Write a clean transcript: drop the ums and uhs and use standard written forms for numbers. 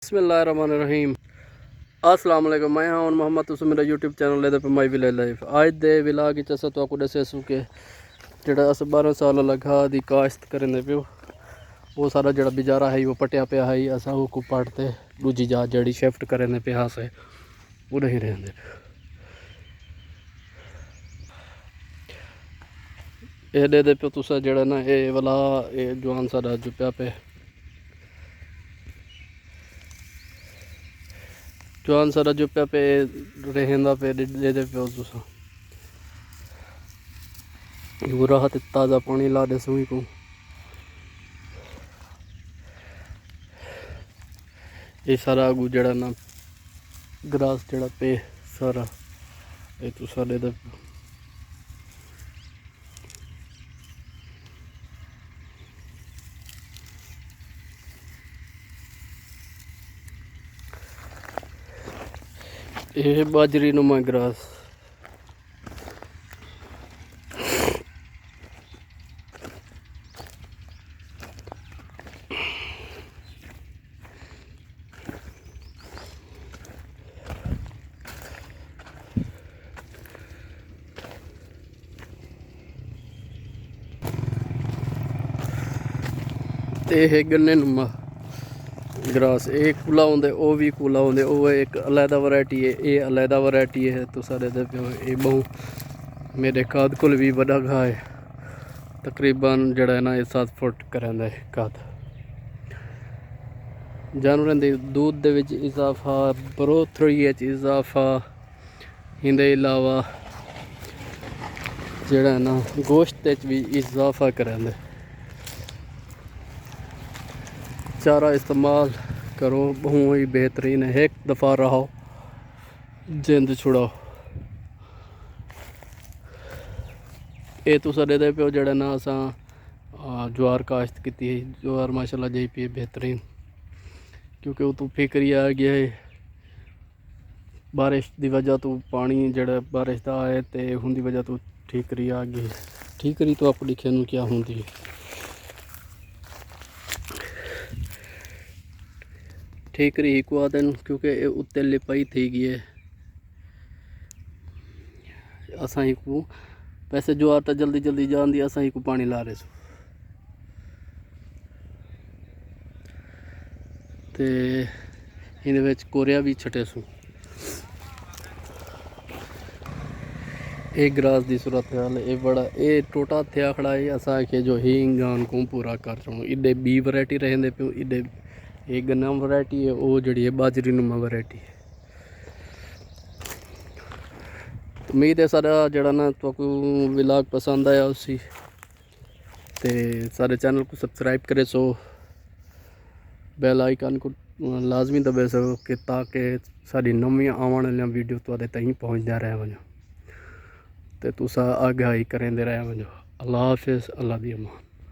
बिस्मिल्लाहिर्रहमानिर्रहीम। अस्सलाम वालेकुम। मैं हूं मोहम्मद, तुम मेरा यूट्यूब चैनल लेदे पे माई विलेज लाइफ। अज दे विलाग च अस तुहानू दस्सेसू कि जेह्ड़ा अस 12 साल लगा दी काश्त करने पियो वो सारा जेह्ड़ा बिजारा है वो पट्टिया पिया है। अस को पटते दूजी जात जड़ी शिफ्ट करने पे अस वो नहीं रहते। ये दे दे पे तुसा जेह्ड़ा ना ये वाला ये जवान सारा जो पिया पे जवान सारा जो पिया पे रहंदा पे दे दे पे तुसा बुरा हाथ ताज़ा पानी ला दे सुई को ये सारा अगू जड़ा ना ग्रास जड़ा पे सारा ये तुसा दे दे। ये बाजरी नुमा ग्रास ये गन्ने नुमा ग्रास एक कूला होंगे वो भी कूला होंगे वो एक अलहदा वैरायटी है। ये अलहदा वैरायटी है तो सारे दे पे ये बहु मेरे काद कोल भी बड़ा घा है तकरीबन जड़ा है ना ये 7 फुट करेंदा है काद। जानवरों के दूध दे विच इजाफा बरोथरी इजाफा इहदे अलावा जड़ा है ना गोश्त भी इजाफा करेंदा। चारा इस्तेमाल करो बहुत ही बेहतरीन है। एक दफ़ा रहो जिंद छुड़ाओ। ये तुसा दे दे पे जड़ा ना असा ज्वार काश्त की ज्वार माशाल्लाह जाई पी बेहतरीन क्योंकि वो तो फिक्र आ गया है बारिश की वजह तो पानी जड़ा बारिश का आए तो उनकी वजह तो ठीकरी आ गई। ठीकरी तो आप लिखे नू क्या होंगी है। ठीकरी ही को आदन क्योंकि ये उत्ते लिपाई थी गई है असा ही को वैसे ज्वार तो जल्दी जल्दी जान दी असा ही को पानी ला रहे सो ते इहदे विच कोरिया भी छटे सू। एक ग्रास की सूरत हाल ये बड़ा ये टोटा थे खड़ा है असा के जो ही इंगान को पूरा कर चुनू इडे बी वैरायटी रहते पे इडे एक गन्ना वैरायटी है वो जड़ी है बाजरी नुमा वैरायटी है। तो उम्मीद है सारा जड़ा ना तो विलाग पसंद आया उसी ते सारे चैनल को सब्सक्राइब करे सो बेल आइकन को लाजमी दबे सो कि ताकि सारी नवी आने वाली वीडियो तुहाडे ताईं पहुँचदा रहे वञो ते तुसा आगाही करेंदे रहे वञो। अल्लाह हाफिज़। अल्लाह दी अमान।